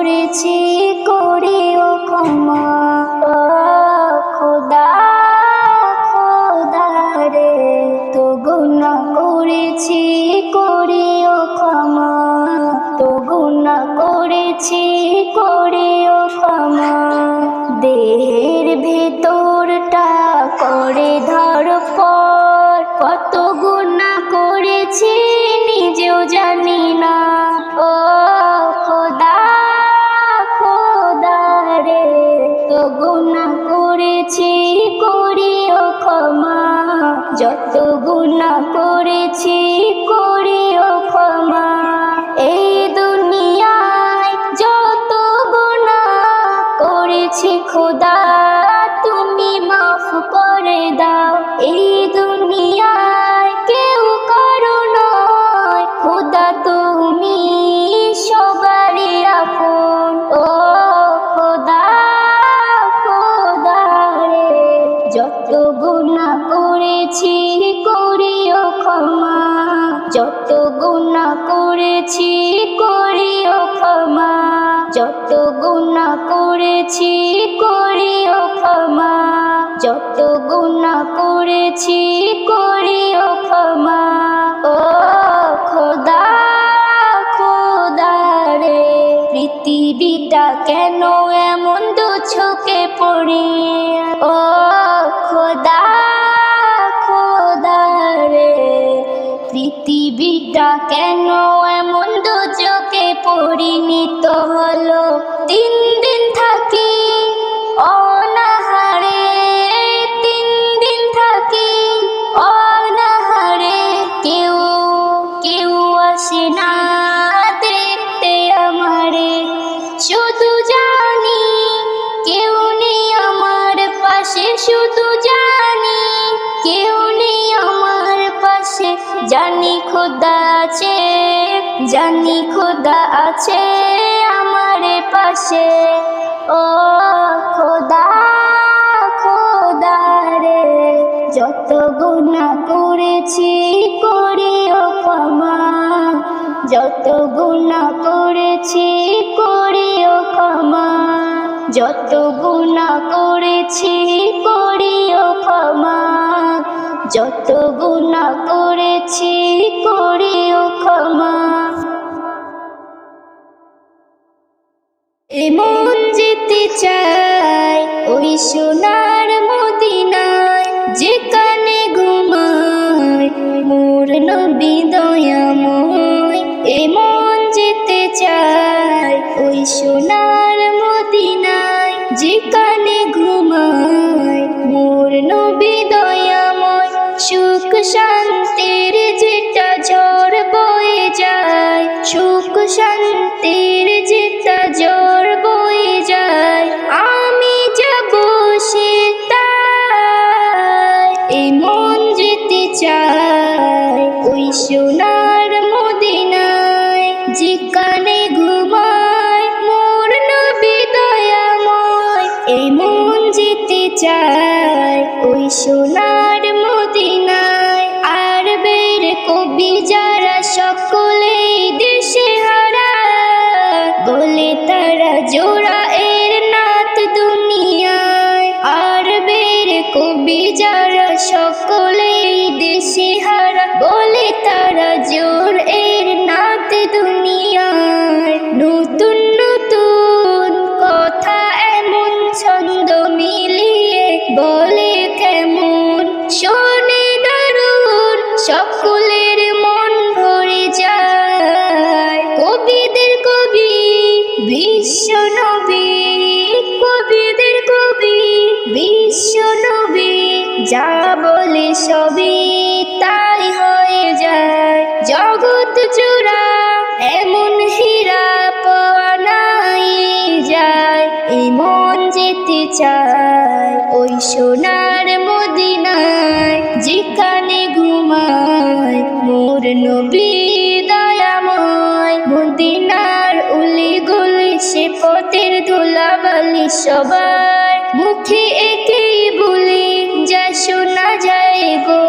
করেছি করিও ক্ষমা। ও খোদা খোদা রে, তো গুনাহ করেছি করিও ক্ষমা, তো গুনাহ করেছি করিও ক্ষমা। দেহের ভেতরটা করে ধড়ফড়, কত গুনাহ করেছি নিজেও জানি না। ও খোদা খোদা রে, তো গুনাহ করেছি করিও ক্ষমা, যত গুনাহ করেছি করিও ক্ষমা। এই দুনিয়ায় যত গুনাহ করেছি খোদা, তুমি মাফ করে দাও। এই দুনিয়ায় কেউ কারো নয় খোদা, তুমি সবারই আপন। ও খোদা খোদা রে, যত গুনাহ করেছি করিও ক্ষমা, যত গুনাহ করেছি করিও ক্ষমা, যত গুনাহ করেছি করিও ক্ষমা, যত গুনাহ করেছি করিও ক্ষমা। ও খোদা খোদা রে, পৃথিবীটা কেন এমন দুচোখে পড়ে। ও খোদা খোদা রে, পৃথিবীটা কেন এমন দুচোখে পরিণত হলো। দিন দিন থাকি অনাহারে, দিন দিন থাকি অনাহারে, কেউ কেউ আসে না দেখতে আমারে। শুধু জানি কেউ নেই আমার পাশে, শুধু জানি কেউ নেই আমার পাশে। জানি খোদা আছে, জানি খোদা আছে আমার পাশে। ও খোদা খোদা রে, যত গুনাহ করেছি করিও ক্ষমা, যত গুনাহ করেছি করিও ক্ষমা, যত গুনাহ করেছি করিও ক্ষমা, যত গুনাহ করেছি করিও ক্ষমা। এমন যেতে চাই ওই সোনার মদিনায়, যেখানে ঘুমায় মোর নবী দয়াময়। এমন যেতে চাই ওই সোনার মদিনায়, যেখানে ঘুমায় মোর নবী দয়াময়। সুখ শান্তির যেটা ঝড় বয়ে যায়, সুখ শান্তির যেটা ঝড় বয়ে যায়, আমি যাব সেটাই। এই মন যেতে চায় ওই সোনার মদিনায়, যেখানে ঘুমায় মোর নবী দয়াময়। এই মন যেতে চায় ওই সোনার মদিনায়। আরবের কবি যারা সকলেই দেশে হারা, বলে তারা জোড়া এর নাত দুনিয়ায়। আরবের কবি যারা সকলেই দেশে হারা, বলে তারা জোর এর নাত দুনিয়ায়। নতুন নতুন কথা এমন ছন্দ মিলিয়ে বলে কেমন, শোনে দারুণ সকলের মন ভরে যায়। কবিদের কবি বিশ্ব নবী, কবিদের কবি বিশ্ব নবী, যা বলে সবই তাই হয়ে যায়। জগৎ জোড়া এমন হীরা পাওয়া নাই যায়। এই মন যেতে চায় ওই সোনার মদিনায়, যেখানে ঘুমায় মোর নবী দয়াময়। মদিনার উলি গলি সে পথের ধুলাবালি সবার মুখে একেই বলি, যা শোনা যায় গো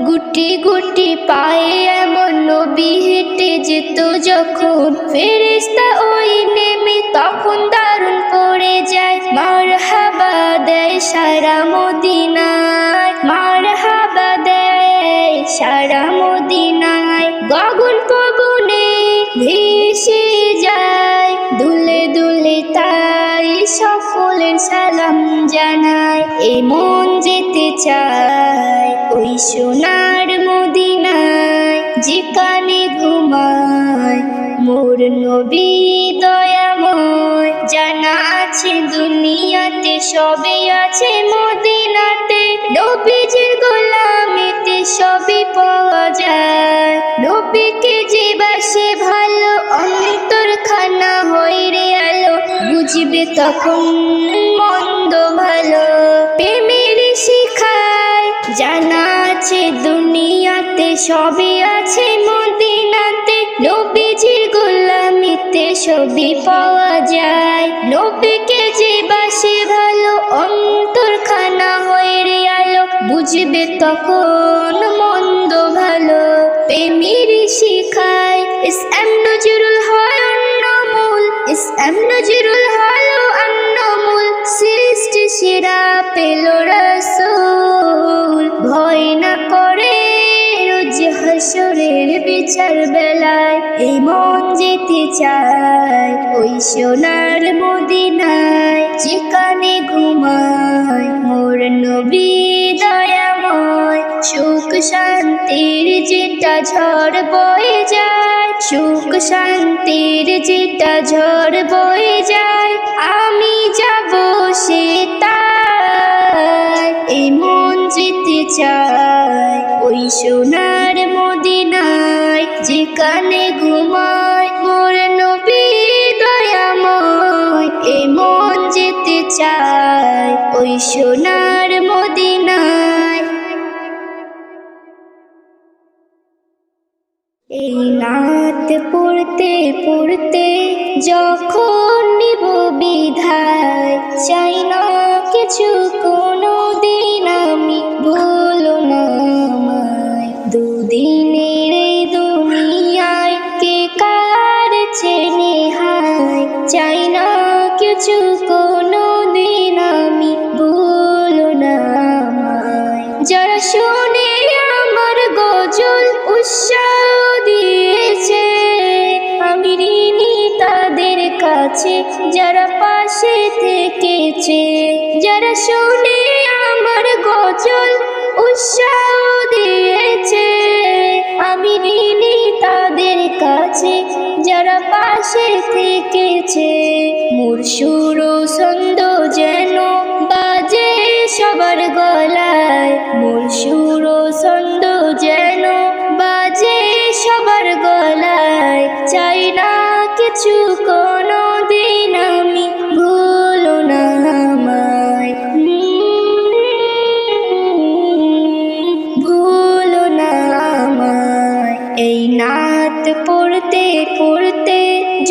গুটি গুটি পায়ে এমন নবী হেঁটে যেত যখন, ফেরেশতা ওই নেমে তখন দারুণ পড়ে যায়। মারহাবা দেয় সারা মদিনায়, মারহাবা দেয় সারা মদিনায়। গগন পবনে ভেসে যায়, দুলে দুলে তাই সকলের সালাম জানায়। এ মন যেতে চায় ওই সোনার মদিনায়, যেখানে ঘুমায় মোর নবী দয়াময়। জানা আছে দুনিয়াতে সবই আছে মদিনাতে, নবীজির গোলামিতে সবই পাওয়া যায়। নবীকে যে বাসে ভালো অন্তর খানা হয় রে আলো, বুঝবে তখন মন্দ ভালো। প্রেমের শিখায় জানা আছে দুনিয়াতে সবই আছে মদিনাতে, নবীজির গোলামিতে সবই পাওয়া যায়। নবীকে যে বাসে ভালো অন্তর খানা হয় রে আলো, বুঝবে তখন মন্দ ভালো। প্রেমের শিখায় ইসলাম নজরুল হয় অন্যমূল, ইসলাম নজরুল হলো অন্যমূল। সৃষ্টি সেরা পেল রাসূল, ভয় না করে রোজ হাসরের বিচার বেলায়। এই মন যেতে চায় ওই সোনার মদিনায়, যেখানে ঘুমায় মোর নবী দয়াময়। সুখ শান্তির যেটা ঝড় বয়ে যায়, সুখ শান্তির যেটা ঝড় বয়ে যায়, আমি যাব সে তাই। এই মন যেতে চায় ওই সোনার মদিনায়, যেখানে ঘুমায় মোর নবী দয়াময়। এই মন যেতে চায় ওই সোনার মদিনায়। এই নাত পড়তে পড়তে যখন নিব বিধায়, চাই না কিছু কোনো দিন আমি, ভুলো না আমায়। দুদিনের এই দুনিয়ায় কে কার চেনে হায়, চাই না কিছু কোনো দিন আমি, ভুলো না আমায়। যারা শুনে আমার গজল উৎসাহ দিয়েছে, আমি ঋণী তাদের কাছে যারা পাশে থেকেছে। যারা শুনে আমার গজল উৎসাহ দিয়েছে, আমি ঋণী তাদের কাছে যারা পাশে থেকেছে। মোর সুর ও ছন্দ যেন বাজে সবার গলায়, মোর সুর ও ছন্দ যেন বাজে সবার গলায়। চাই না কিছু কোনো দিন আমি, ভুলো না আমায়, ভুলো না আমায়। এই নাত পড়তে পড়তে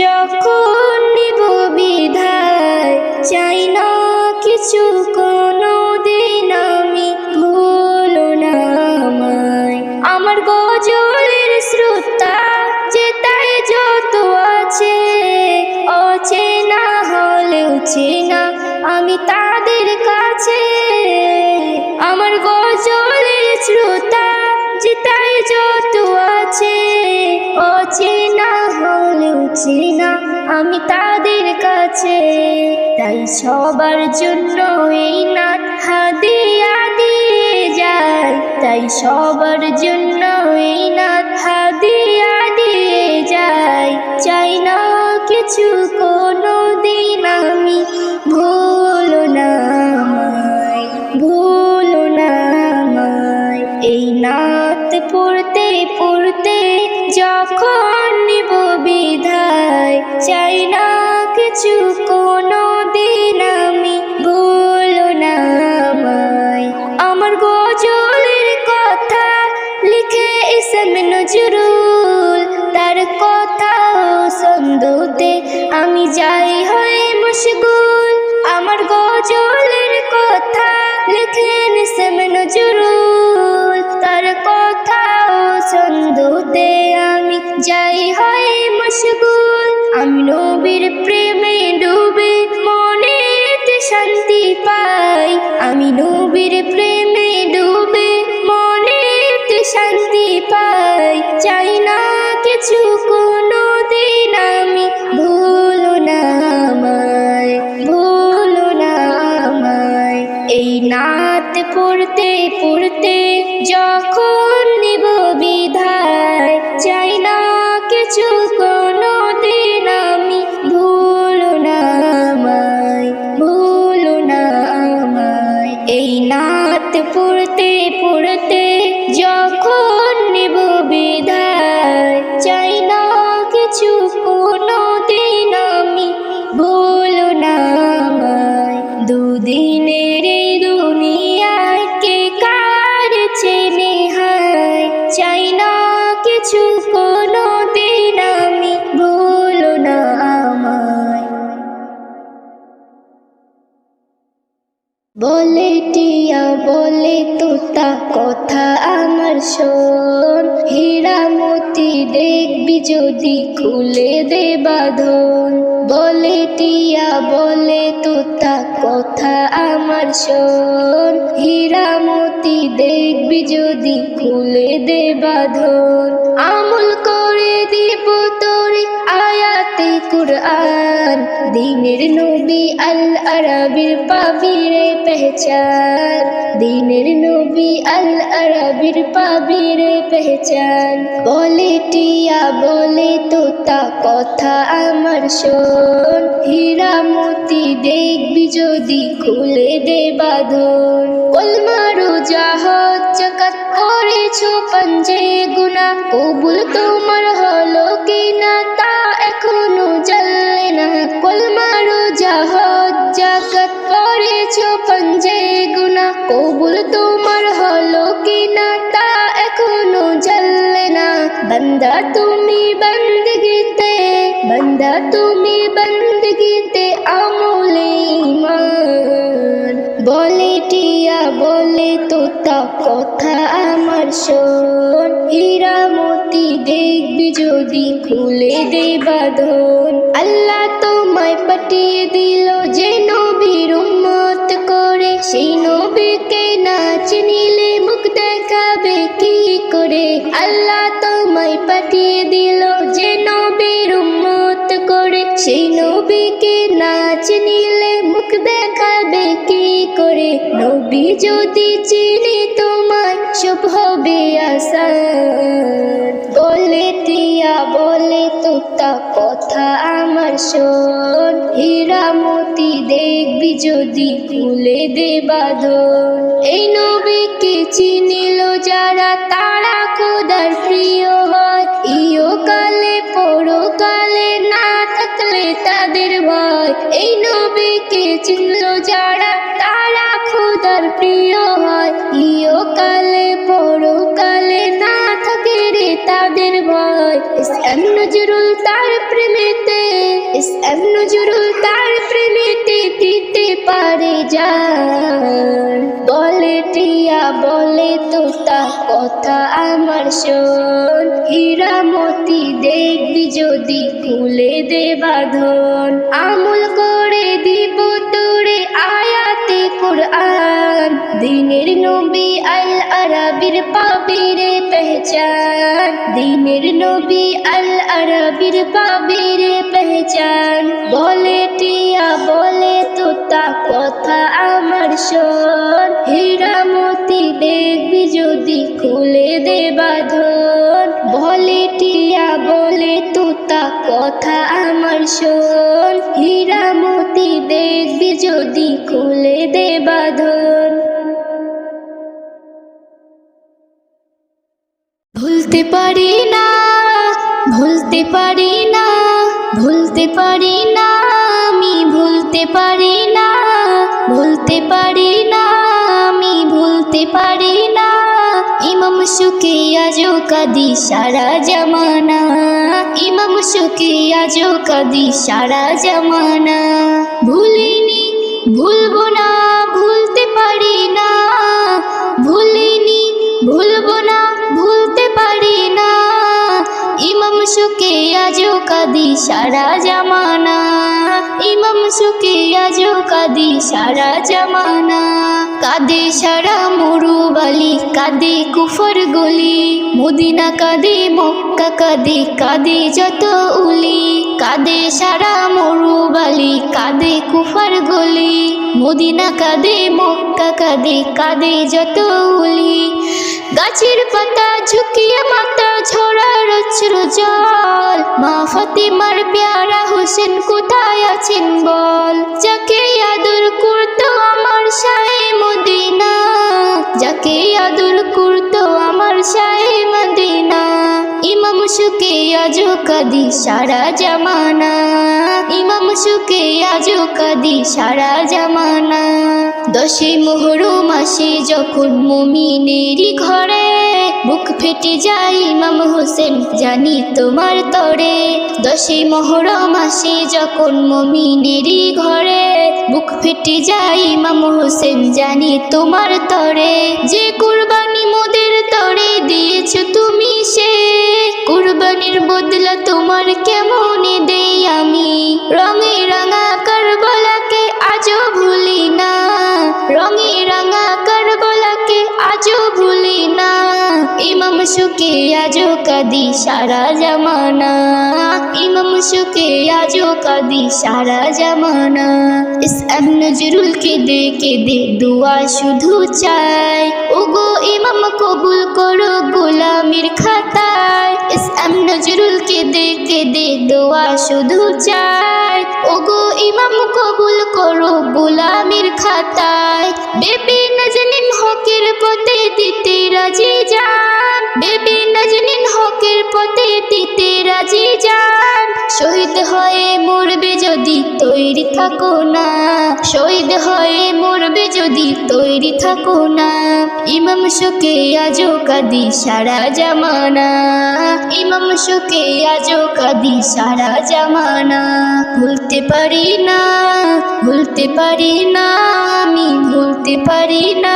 যখন নিব বিধায়, চাই না কিছু কোনো দিন আমি, ভুলো না আমায়। আমার গজলের শ্রোতা যেটাই যত আছে, অচেনা হলেও চেনা আমি তাদের কাছে। আমার গজলের শ্রোতা যেটাই যত আছে, অচেনা হলেও চেনা আমি তাদের কাছে। তাই সবার জন্য এই নাত হাদিয়া দিয়ে যায়, তাই সবার জন্য এই নাত হাদিয়া দিয়ে যায়। চাই না কিছু কোনো দিন আমি, ভুলো না আমায়, ভুলো না আমায়। এই নাত পড়তে পড়তে যখন নিব বিধায়, চাই না কিছু কোনো দিন আমি, ভুলো না আমায়। আমার গজলের কথা লিখে ইসলাম নজরুল, তার কথা ছন্দতে আমি যাই হই মশগুল। আমার গজলের কথা লিখেন ইসলাম নজরুল, তার কথা ছন্দতে আমি যাই হই মশগুল। আমি নবীর প্রেমে এই নাত পড়তে পড়তে যখন নিব বিদায় চাই না কিছু কোনো দিন আমি ভুলো না আমায় ভুলো না আমায় এই নাত পড়তে পড়তে যখন নিব বিদায় চাই না কিছু কোনো দিন আমি ভুলো না আমায় দুদিনের এই দুনিয়ায় কে কার চেনে হায় চাই না কিছু কোনো দিন আমি ভুলো না আমায় বলে টিয়া বলে তোতা কথা আমার শোন হীরা মতি দেখবি যদি খুলে দে বাঁধন বলে টিয়া বলে তোতা কথা আমার শোন হীরা মতি দেখবি যদি খুলে দে বাঁধন আমল করে দিব তোরে আয়াতে কুরআন দিনের নবী আল আরাবির পাবি রে পহচান দিনের নবী আল আরাবির পাবি রে পহচান বলে টিয়া বলে তোতা কথা আমার শোন হীরা মতি দেখবি যদি খুলে দে বাঁধন কলমারু জাহাজ জাকাত করেছো পঞ্জে গুনাহ কবুল তোমার হলো কিনা তা এখনো জানলে না কলমারু জাহাজ জাকাত করেছো পঞ্জে গুনাহ কবুল তোমার হলো কিনা তা এখনো জানলে না বান্দা তুমি বন্দগিতে আমলে ঈমান বলে টিয়া বলে তোতা কথা আমার শোন হীরা মতি দেখবি যদি খুলে দে বাঁধন আল্লাহ তোমায় পাঠিয়ে দিল যে নবীর উম্মত করে সেই নবীকে না চিনিলে মুখ দেখাবে কি করে আল্লাহ তোমায় পাঠিয়ে দিল যে নবীর উম্মত করে সেই নবীকে না চিনিলে মুখ দেখাবে কি করে নবী যদি চিনি তোমায় সব হবে আসান বলে টিয়া বলে তোতা কথা আমার শোন হীরা মতি দেখবি যদি খুলে দে বাঁধন এই নবীকে চিনিল যারা তারা খোদার প্রিয় হয় ইহকালে পরকালে না থাকলে তাদের ভয় এই নবীকে চিনল যারা তারা খোদার প্রিয় হয় ইহকালে পরকালে না থাকে রে তাদের ভয় ইসলাম নজরুল তার প্রেমেতে দিতে পারে জান বলে টিয়া বলে তোতা কথা আমার শোন হীরা মতি দেখবি যদি খুলে দে বাঁধন আমল করে দিব তোরে আয়াতে কুরআন দিনের নবী আল আরাবির পাবি রে পহচান দিনের নবী আল আরাবির পাবি রে পহচান বলে টিয়া বলে তোতা কথা আমার শোন হীরা মতি দেখবি যদি খুলে দে বাঁধন বলে টিয়া বলে তোতা কথা আমার শোন হীরা মতি দেখবি যদি খুলে দে বাঁধন ভুলতে পারি না ভুলতে পারি না ভুলতে পারি না আমি ভুলতে পারি না ভুলতে পারি না আমি ভুলতে পারি না ইমাম সুকে আজো কাদি সারা জামানা ইমাম সুকে আজো কাদি সারা জামানা ভুলিনি ভুলবো না ভুলতে পারি না ভুলিনি ভুলবো না ভুলতে পারি না ইমাম সুকে আজো কাদি সারা জামানা ইমাম সুকে আজো কাদি সারা জামানা কাঁদে সারা মরুবালি, কাঁদে কুফর গলি, মদিনা কাঁদে মক্কা কাঁদে, কাঁদে যত উলি। কাঁদে সারা মরুবালি, কাঁদে কুফর গলি, মদিনা কাঁদে মক্কা কাঁদে, কাঁদে যত উলি। গাছের পাতা ঝুঁকিয়ে মাথা ঝরার অশ্রু জল, মা ফাতিমার প্যারা হোসেন কোথায় আছেন বল। যাকে আদর করতো আমার শাহে মদিনা, যাকে আদর করতো আমার শাহে মদিনা। ইমাম সুকে আজো কাঁদি সারা জামানা, ইমাম সুকে আজো কাঁদি সারা জামানা। 10 মুহররম মাসে যখন মুমিনেরই ঘরে বুক ফেটে যায় ইমাম হোসেন জানি তোমার তরে। 10 মুহররম মাসে যখন মুমিনেরই ঘরে বুক ফেটে যায় ইমাম হোসেন জানি তোমার তরে। যে কুরবানি মোদের তরে দিয়েছো তুমি, সে কুরবানির বদলা তোমার কেমন দেই আমি। রঙে রাঙা কারবালাকে আজও ভুলি না, রঙে রাঙা কারবালাকে আজও ভুলি না। ইমাম সুকে আজও কাঁদি সারা জামানা, ইমাম সুকে আজও কাঁদি সারা জামানা। ইসলাম নজরুল কেঁদে কেঁদে দোয়া শুধু চাই, ওগো ইমাম কবুল করো গোলামির খাতায়। ইসলাম নজরুল কেঁদে কেঁদে দোয়া শুধু চাই, ওগো ইমাম কবুল করো গোলামির খাতায়। বেবি নাজনীন হকের পথে দিতে রাজি যান, বেবি নাজনীন হকের পথে দিতে রাজি যান। শহীদ হয়ে মরবে যদি তৈরি থাকো না, শহীদ হয়ে মরবে যদি তৈরি থাকো না। ইমাম সুকে আজো কাঁদি সারা জামানা, ইমাম সুকে আজো কাঁদি সারা জামানা। ভুলতে পারি না, ভুলতে পারি না, আমি ভুলতে পারি না,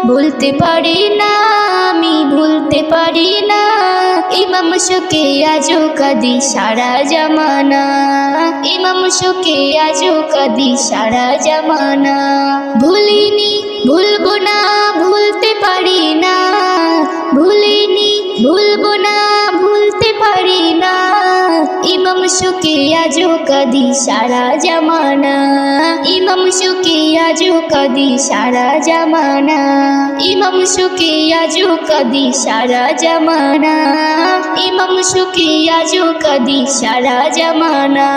ভুলতে পারি না, আমি ভুলতে পারি না। ইমাম সুকে আজো কাঁদি সারা জামানা, ইমাম সুকে আজো কাঁদি সারা জামানা। ভুলিনি ভুলবো না, ভুলতে পারি না, ভুলিনি ভুলবো না, ভুলতে পারি না। ইমাম সুকে আজো কাঁদি সারা জামানা, ইমাম সুকে আজো কাঁদি সারা জামানা, ইমাম সুকে আজো কাঁদি সারা জামানা, ইমাম সুকে আজো কাঁদি সারা জামানা।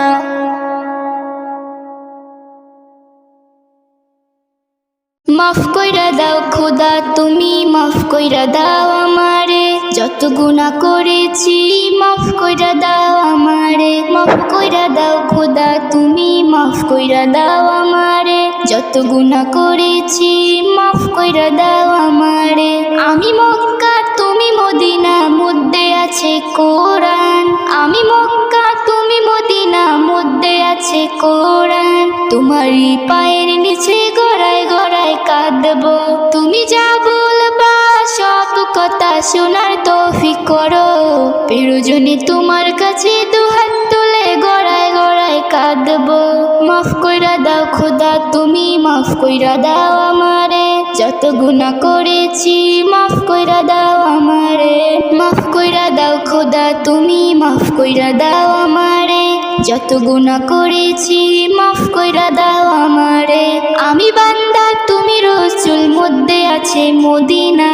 মাফ কইরা দাও খোদা তুমি, মাফ কইরা দাও আমারে, যত গুনাহ করেছি মাফ কইরা দাও আমারে। মাফ কইরা দাও খোদা তুমি, মাফ কইরা দাও আমারে, যত গুনাহ করেছি মাফ কইরা দাও আমারে। আমি মক্কা তুমি মদিনা, মধ্যে আছে কোরআন। আমি মক্কা তুমি মদিনা, মধ্যে আছে কোরআন। তোমারই পায়ের নিচে গড়ায় গড়ায় কাঁদবো, তুমি যা বলবা সব কথা শোনার তৌফিক করো। প্রয়োজনে তোমার কাছে দুহাত তুলে গড়ায় গড়ায় কাঁদবো। মাফ কইরা দাও খোদা তুমি, মাফ কইরা দাও আমারে, যত গুনাহ করেছি মাফ কইরা দাও আমারে। মাফ কইরা দাও খোদা তুমি, মাফ কইরা দাও আমারে, যত গুনাহ করেছি মাফ কইরা দাও আমারে। আমি বান্দা তুমি রসুল, মধ্যে আছে মদিনা।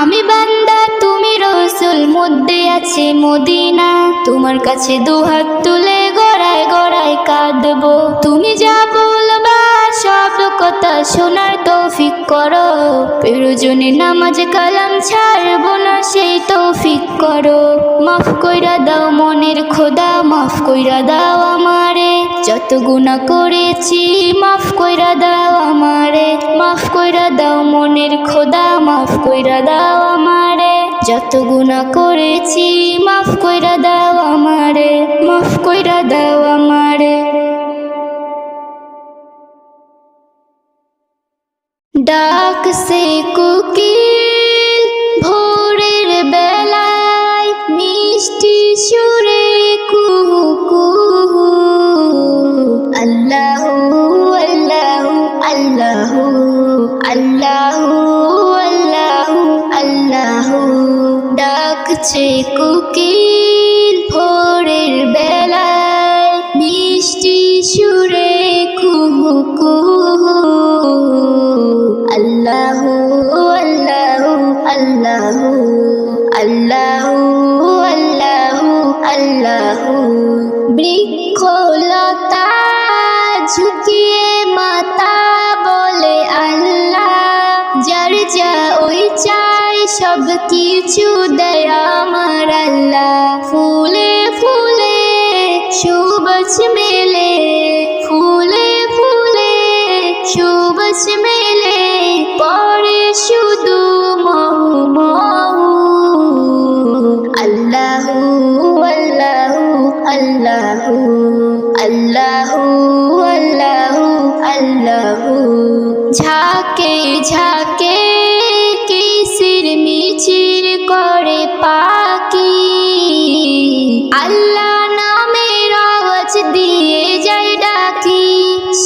আমি বান্দা তুমি রসুল, মধ্যে আছে মদিনা। তোমার কাছে দুহাত তুলে গড়ায় গড়ায় কাঁদবো। তুমি যা বলবা সব কথা শোনার তৌফিক করো। প্রয়োজনে নামাজ কালাম ছাড়বো না, সেই তৌফিক করো। মাফ কইরা দাও মনের খোদা, মাফ কইরা দাও আমারে, যত গুনাহ করেছি মাফ কইরা দাও আমারে। মাফ কইরা দাও মনের খোদা, মাফ কইরা দাও আমারে, যত গুনাহ করেছি মাফ কইরা দাও আমারে, মাফ কইরা দাও আমারে। ডাক সে কোকিল ভোরের বেলায়, মিষ্টি সুরে কুহু কুহু। আল্লাহু আল্লাহু আল্লাহু আল্লাহু আল্লাহু আল্লাহু ডাকছে কোকিল ভোরের বেলায় মিষ্টি সুরে কুহু কুহু আল্লাহু আল্লাহু আল্লাহু আল্লাহু আল্লাহু আল্লাহু বৃক্ষলতা ঝুঁকিয়ে মাথা বলে আল্লাহ যার যা ওই চাই সব কিছু দেয় আমার আল্লাহ ফুলে ফুলে সুবাস মেলে ফুলে ফুলে সুবাস মেলে পরে শুধু মহু মহু আল্লাহু আল্লাহু আল্লাহু আল্লাহু আল্লাহু আল্লাহু ঝাঁকে ঝাঁকে কিসির মিচির করে পাখি আল্লাহ নামের আওয়াজ দিয়ে যায় ডাকি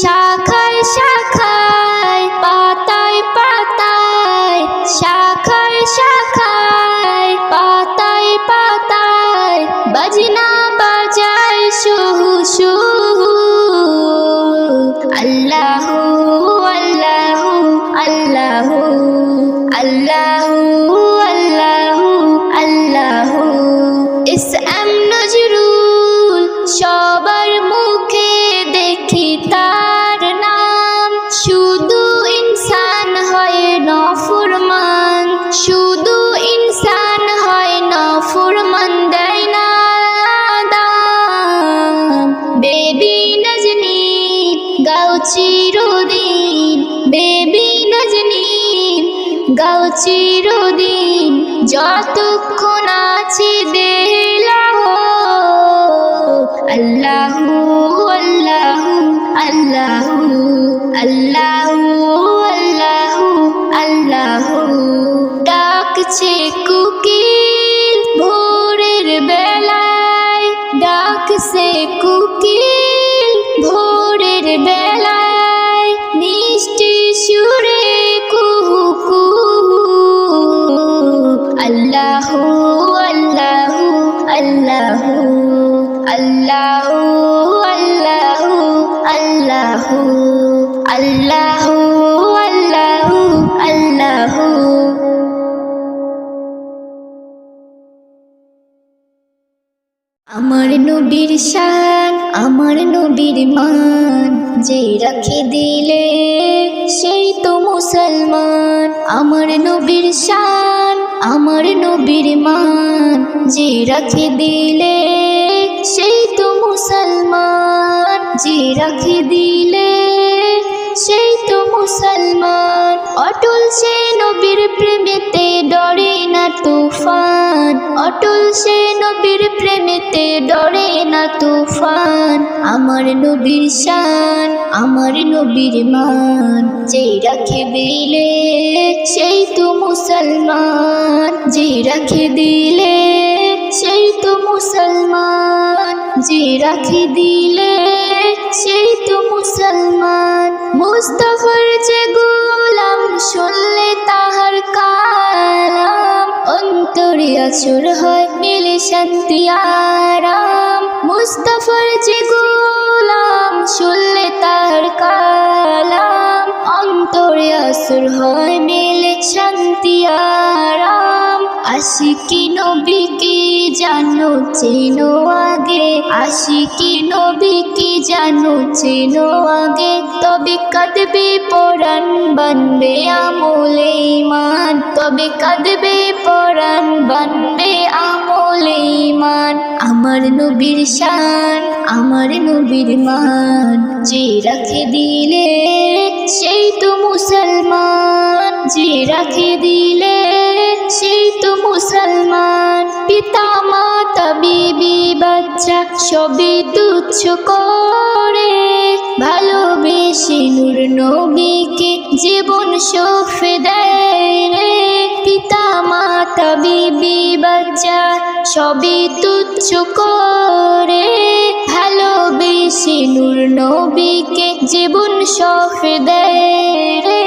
শাখায় শাখায় পাতায় পাতায় শাখায় শাখায় পাতায় পাতায় বাজনা বাজায় সুহু সুহু আল্লাহু আল্লাহু আল্লাহু আল্লাহু আল্লাহু আল্লাহু ইসলাম নজরুল সবার মুখে দেখি তার নাম শুধু ইনসান হয় নাফরমান শুধু ইনসান হয় নাফরমান দেয় না দাম বেবি নজনী গাও চিরদিন বেবি নজনী গাও চিরদিন যতক্ষণ আছি দেলাহ আল্লাহু আল্লাহু আল্লাহু আল্লাহু আল্লাহু আল্লাহু ডাকছে কোকিল ভোরের বেলায় ডাকছে কোকিল ভোরের বেলায় মিষ্টি সুরে কুহু কুহু আল্লাহু আল্লাহু আল্লাহু আল্লাহু আল্লাহু আল্লাহু আল্লাহু আল্লাহু আল্লাহু আমার নবীর শান আমার নবীর মান যে রাখে দিলে সেই তো মুসলমান আমার নবীর শান আমার নবীর মান যে রাখে দিলে সেই তো মুসলমান যে রাখে দিলে সেই তো মুসলমান অটল সে নবীর প্রেমেতে ডরে না তুফান অটল সে নবীর প্রেমেতে ডরে না তুফান আমার নবীর শান আমার নবীর মান যে রাখে দিলে সেই তো মুসলমান যে রাখে দিলে সেই তো মুসলমান যে রাখে দিলে সেই তো মুসলমান মুস্তাফার যে গোলাম শুনলে তাহার কালাম অন্তরে আছর হয় মিলে শান্তি আরাম মুস্তাফার যে গোলাম শুনলে তাহার কালাম অন্তরে আছর হয় মিলে শান্তি আরাম আশিকি নবীকে জানো চেনো আগে আশিকি নবীকে জানো চেনো আগে তবে কাঁদবে পরাণ বানবে আমলে ঈমান তবে কাঁদবে পরাণ বানবে আমলে ঈমান আমার নবীর শান আমার নবীর মান যে রাখে দিলে সেই তো মুসলমান যে রাখে দিলে সেই তো মুসলমান পিতা মাতা বিবি বাচ্চা সবই তুচ্ছ করে ভালোবেসে নূর নবীকে জীবন সঁপে দেয় রে পিতা মাতা বিবি বাচ্চা সবই তুচ্ছ করে ভালোবেসে নূর নবীকে জীবন সঁপে দেয় রে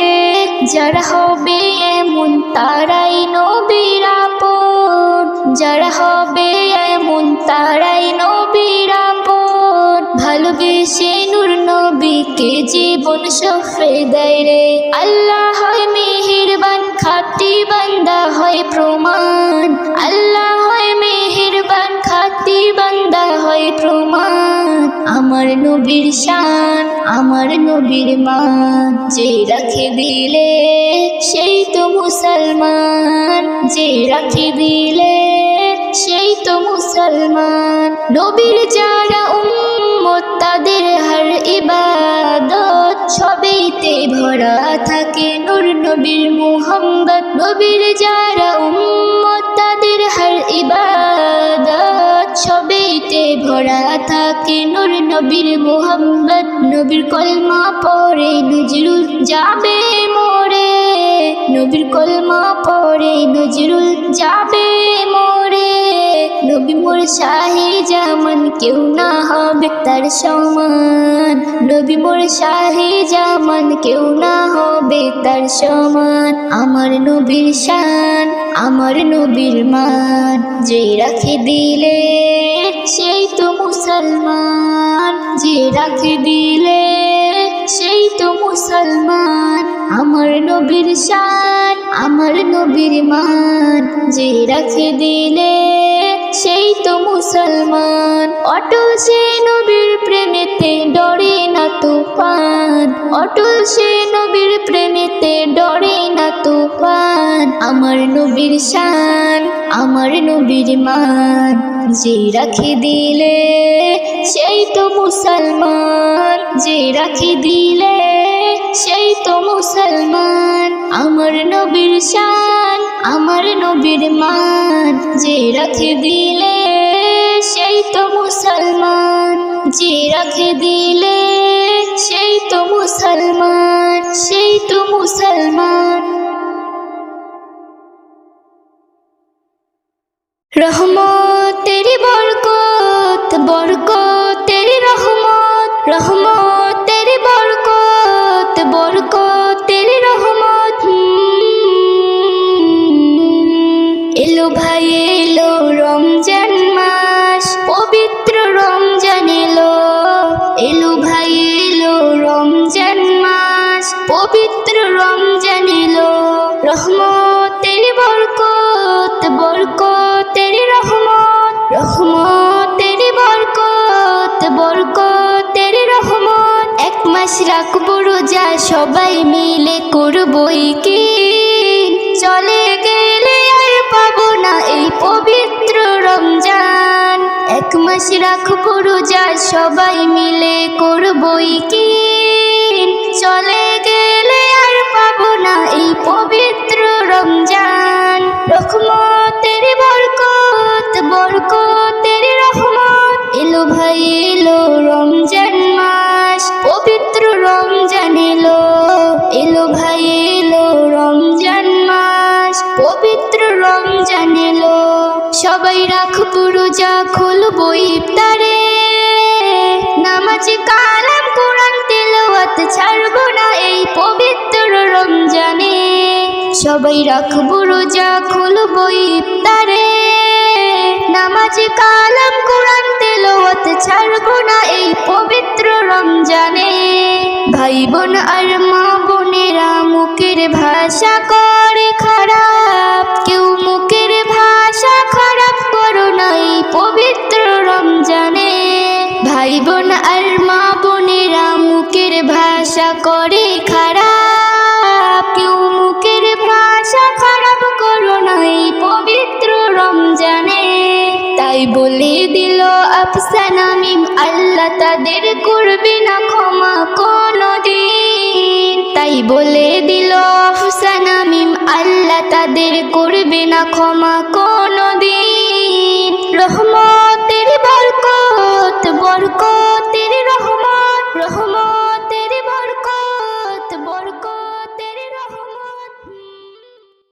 যারা হবে এমন তারাই নবীর আপন, যারা হবে এমন তারাই নবীর আপন। ভালোবেসে নূর নবীকে জীবন সঁপে দেয় রে। আল্লাহ হয় মেহেরবান, খাঁটি বান্দা হয় প্রমাণ। আল্লাহ হয় মেহেরবান, খাঁটি বান্দা হয় প্রমাণ। আমার নবীর শান, আমার নবীর মান, যে রাখে দিলে সেই তো মুসলমান, যে রাখে দিলে সেই তো মুসলমান। নবীর যারা উম্মত তাদের হর ইবাদত সবেইতে ভরা থাকে নূর নবীর মুহাম্মদ। নবীর যারা উম্মত তাদের হর ইবাদত সবেইতে ভরা থাকে নূর নবীর মুহাম্মদ। নবীর কলমা পড়ে নজরুল যাবে মরে, নবীর কলমা পড়ে নজরুল যাবে মরে। নবী মোর শাহে জামান, কেউ না হবে তার সমান। নবী মোর শাহে জামান, কেউ না হবে তার সমান। আমার নবীর শান, আমার নবীর মান, যে রাখে দিলে সেই তো মুসলমান, যে রাখে দিলে সেই তো মুসলমান। আমার নবীর শান, আমার নবীর মান, যে রাখে দিলে সেই তো মুসলমান। অটল সে নবীর প্রেমেতে ডরে না তুফান, অটল সে নবীর প্রেমেতে ডরে না তুফান। আমার নবীর শান, আমার নবীর মান, যে রাখে দিলে সেই তো মুসলমান, যে রাখে দিলে সেই তো মুসলমান। আমার নবীর শান, আমার নবীর মান, যে রাখে দিলে সেই তো মুসলমান, যে রাখে দিলে সেই তো মুসলমান, সেই তো মুসলমান। রহমত তেরি বরকত, বরকত তেরি রহমত, রহমত তেরি বরকত, বরকত তেরি রহমত। এলো ভাই এলো রমজান মাস, পবিত্র রমজান এলো। এলো ভাই এলো রমজান মাস, পবিত্র রমজান এলো। রহমত তেরি বরকত, বরকত তেরি রহমত, রহমত তেরি বরকত, বরকত তেরি রহমত। এক মাস রাখবো রোজা, সবাই মিলে করবই কি, চলে গেলে আর পাবো না এই পবিত্র রমজান। এক মাস রাখবো রোজা, সবাই মিলে করবই কি, চলে গেলে আর পাবো না এই পবিত্র রমজান। রহমত তেরি বরকত, বরকত তেরি রহমত। এলো ভাই এলো রমজান মাস, পবিত্র রমজান এলো। এলো ভাই এলো রমজান মাস, পবিত্র রমজান এলো। সবাই রাখবো রোজা, খুলবো ইফতারে, নামাজ কালাম কোরআন তিলাওয়াত ছাড়বো না এই পবিত্র রমজানে। সবাই রাখবো রোজা, খুলবো ইফতারে, নামাজ কালাম কোরআন তিলাওয়াত ছাড়বো না এই পবিত্র রমজানে। ভাই বোন আর মা বোনেরা মুখের ভাষা করে খারাপ, কেউ মুখের ভাষা খারাপ করো না এই পবিত্র রমজানে। ভাই বোন আর মা বোনেরা মুখের ভাষা করে খারাপ, কেউ মুখের ভাষা খারাপ করো না এই পবিত্র রমজানে। তাই বলে দিল আফসানা মিম, আল্লাহ তাদের করবে না ক্ষমা কোনদিন। তাই বলে দিল আফসানা মিম, আল্লাহ তাদের করবে না ক্ষমা কোনদিন। রহমত তেরি বরকত, বরকত তেরি রহমত, রহমত